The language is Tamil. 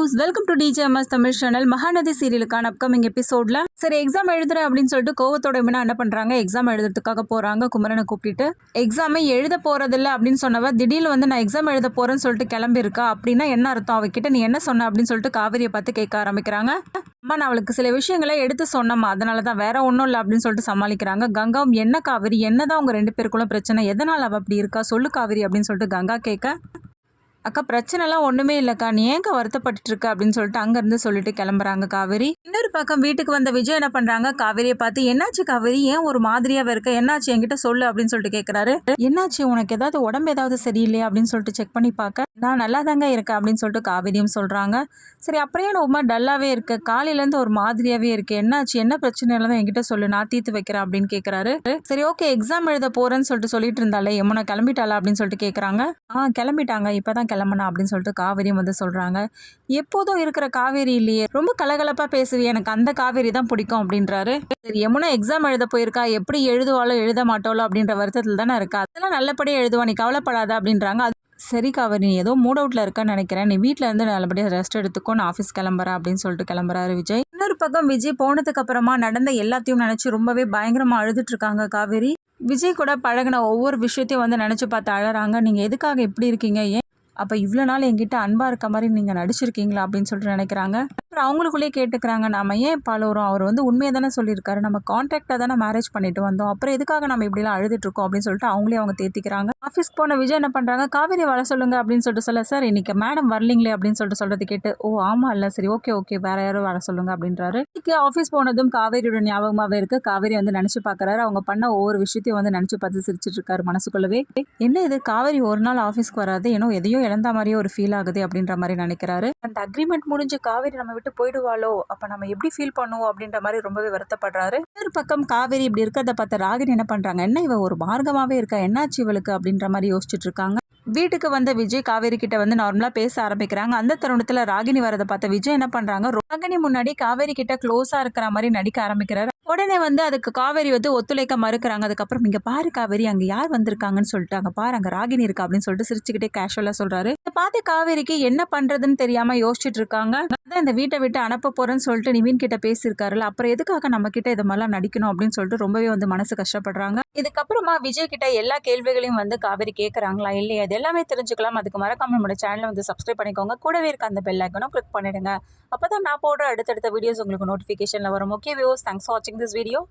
Views welcome to DJMS Tamil channel. Mahanadi சீரியலுக்கான அப்கமிங் எபிசோட்ல சரி எக்ஸாம் எழுதுறேன் அப்படின்னு சொல்லிட்டு கோவத்தோட என்ன பண்றாங்க, எக்ஸாம் எழுதுறதுக்காக போறாங்க. குமரனை கூப்பிட்டு எக்ஸாமே எழுத போறதில்ல அப்படின்னு சொன்னவ திடீர்னு வந்து நான் எக்ஸாம் எழுத போறேன்னு சொல்லிட்டு கிளம்பி இருக்கா. அப்படின்னா என்ன அர்த்தம், அவகிட்ட நீ என்ன சொன்ன அப்படின்னு சொல்லிட்டு காவிரியை பார்த்து கேட்க ஆரம்பிக்கிறாங்க. அம்மா நான் அவளுக்கு சில விஷயங்களை எடுத்து சொன்னம்மா, அதனால தான், வேற ஒன்றும் இல்லை அப்படின்னு சொல்லிட்டு சமாளிக்கிறாங்க. கங்காவும் என்ன காவிரி, என்னதான் உங்க ரெண்டு பேருக்குள்ள பிரச்சனை, எதனால் அவள் அப்படி இருக்கா சொல்லு காவிரி அப்படின்னு சொல்லிட்டு கங்கா கேட்க, அக்கா பிரச்சனைலாம் ஒன்றுமே இல்லைக்கா, நீ ஏங்க வருத்தப்பட்டு இருக்க அப்படின்னு சொல்லிட்டு அங்கேருந்து சொல்லிட்டு கிளம்புறாங்க காவேரி. இன்னொரு பக்கம் வீட்டுக்கு வந்த விஜய் என்ன பண்ணுறாங்க, காவேரியை பார்த்து என்னாச்சு காவேரி, ஏன் ஒரு மாதிரியாகவே இருக்க, என்னாச்சு என்கிட்ட சொல்லு அப்படின்னு சொல்லிட்டு கேட்குறாரு. என்னாச்சு உனக்கு ஏதாவது உடம்பு ஏதாவது சரியில்லையா அப்படின்னு சொல்லிட்டு செக் பண்ணி பார்க்க, நான் நல்லா தாங்க இருக்கேன் அப்படின்னு சொல்லிட்டு காவேரியும் சொல்கிறாங்க. சரி அப்புறம் ஏன் ரொம்ப டல்லாகவே இருக்கு, காலையிலேருந்து ஒரு மாதிரியாகவே இருக்கு, என்னாச்சு என்ன பிரச்சனையில தான் என்கிட்ட சொல்லு, நான் தீர்த்து வைக்கிறேன் அப்படின்னு கேட்குறாரு. சரி ஓகே எக்ஸாம் எழுத போகிறேன்னு சொல்லிட்டு சொல்லிட்டு இருந்தாலே யமுனா கிளம்பிட்டாளா அப்படின்னு சொல்லிட்டு கேட்குறாங்க. கிளம்பிட்டாங்க இப்போதான் கிளம்புனா அப்படின்னு சொல்லிட்டு காவேரியும் வந்து சொல்கிறாங்க. எப்போதும் இருக்கிற காவேரி இல்லையே, ரொம்ப கலகலப்பாக பேசுவி, எனக்கு அந்த காவேரி தான் பிடிக்கும் அப்படின்றாரு. சரி யமுனா எக்ஸாம் எழுத போயிருக்கா, எப்படி எழுதுவாளோ எழுத மாட்டாளோ அப்படின்ற வருத்தத்தில் தானே இருக்கா, அதெல்லாம் நல்லபடியாக எழுதுவா, நீ கவலைப்படாத அப்படின்றாங்க. சரி காவேரி நீ ஏதோ மூட் அவுட்டில் இருக்கான்னு நினைக்கிறேன், நீ வீட்டில் இருந்து நல்லபடியாக ரெஸ்ட் எடுத்துக்கோ, நான் ஆஃபீஸ் கிளம்புறேன் அப்படின்னு சொல்லிட்டு கிளம்புறாரு விஜய். இன்னொரு பக்கம் விஜய் போனதுக்கு அப்புறமா நடந்த எல்லாத்தையும் நினச்சி ரொம்பவே பயங்கரமாக அழுதுட்டு இருக்காங்க காவேரி. விஜய் கூட பழகின ஒவ்வொரு விஷயத்தையும் வந்து நினச்சி பார்த்து அழறாங்க. நீங்கள் எதுக்காக இப்படி இருக்கீங்க, ஏன் அப்போ இவ்வளோ நாள் என்கிட்ட அன்பாக இருக்க மாதிரி நீங்கள் நடிச்சிருக்கீங்களா அப்படின்னு சொல்லிட்டு நினைக்கிறாங்க. அப்புறம் அவங்களுக்குள்ளேயே கேட்டுக்கிறாங்க, நம்ம ஏன் பழகிறோம், அவர் வந்து உண்மையை தானே சொல்லியிருக்காரு, நம்ம கான்ட்ராக்டாக தானே மேரேஜ் பண்ணிட்டு வந்தோம், அப்புறம் எதுக்காக நம்ம இப்படிலாம் அழுதுட்டு இருக்கோம் அப்படின்னு சொல்லிட்டு அவங்களே அவங்க தேத்திக்கிறாங்க. ஆஃபீஸ்க்கு போன விஜய் என்ன பண்ணுறாங்க, காவேரி வர சொல்லுங்க அப்படின்னு சொல்லிட்டு சொல்ல, சார் இன்னைக்கு மேடம் வரலீங்களே அப்படின்னு சொல்லிட்டு சொல்கிறது கேட்டு, ஓ ஆமாம் இல்லை சரி ஓகே ஓகே வேற யாரும் வர சொல்லுங்க அப்படின்றாரு. இன்னைக்கு ஆஃபீஸ் போனதும் காவேரியோட ஞாபகமாகவே இருக்குது. காவேரி வந்து நினச்சி பார்க்குறாரு, அவங்க பண்ண ஒவ்வொரு விஷயத்தையும் வந்து நினச்சி பார்த்து சிரிச்சிட்டு இருக்காரு மனசுக்குள்ளவே. என்ன இது காவேரி ஒரு நாள் ஆஃபீஸ்க்கு வராது, ஏன்னோ எதையோ இழந்த மாதிரியே ஒரு ஃபீல் ஆகுது அப்படின்ற மாதிரி நினைக்கிறாரு. அந்த அக்ரிமெண்ட் முடிஞ்சு காவேரி நம்ம விட்டு போயிடுவாளோ, அப்ப நம்ம எப்படி ஃபீல் பண்ணுவோம் அப்படின்ற மாதிரி ரொம்பவே வருத்தப்படுறாரு. ஒரு பக்கம் காவேரி இப்படி இருக்கிறத பார்த்த ராகினி என்ன பண்றாங்க, என்ன இவ ஒரு மார்க்கமாவே இருக்கா, என்னாச்சு இவளுக்கு அப்படின்ற மாதிரி யோசிச்சுட்டு இருக்காங்க. வீட்டுக்கு வந்த விஜய் காவேரி கிட்ட வந்து நார்மலா பேச ஆரம்பிக்கிறாங்க. அந்த தருணத்துல ராகினி வரதை பார்த்த விஜய் என்ன பண்றாங்க, ராகினி முன்னாடி காவேரி கிட்ட க்ளோஸா இருக்கிற மாதிரி நடிக்க ஆரம்பிக்கிறாரு. உடனே வந்து அதுக்கு காவேரி வந்து ஒத்துழைக்க மறுக்கிறாங்க. அதுக்கப்புறம் இங்க பாரு காவேரி, அங்க யார் வந்திருக்காங்கன்னு சொல்லிட்டு, அங்க பாரு அங்க ராகினி இருக்கா அப்படின்னு சொல்லிட்டு சிரிச்சுக்கிட்டே கேஷுவலா சொல்றாரு. இதை பார்த்து காவேரிக்கு என்ன பண்றதுன்னு தெரியாம யோசிச்சுட்டு இருக்காங்க. அதான் இந்த வீட்டை விட்டு அனுப்ப போறேன்னு சொல்லிட்டு நிவின் கிட்ட பேசியிருக்காருல்ல, அப்புறம் எதுக்காக நம்ம கிட்ட இது மாதிரிலாம் நடிக்கணும் அப்படின்னு சொல்லிட்டு ரொம்பவே வந்து மனசு கஷ்டப்படுறாங்க. இதுக்கப்புறமா விஜய் கிட்ட எல்லா கேள்விகளையும் வந்து காவேரி கேட்கறாங்களா இல்லையா, இது எல்லாமே தெரிஞ்சுக்கலாம். அதுக்கு மறக்காம நம்மளோட சேனலை வந்து சப்ஸ்கிரைப் பண்ணிக்கோங்க, கூடவே இருக்க அந்த பெல் ஐக்கனும் கிளிக் பண்ணிடுங்க. அப்பதான் நான் போடுற அடுத்தடுத்த வீடியோஸ் உங்களுக்கு நோட்டிஃபிகேஷன்ல வரும். ஓகே வியூவர்ஸ், தேங்க்ஸ் ஃபார் வாட்சிங் திஸ் வீடியோ.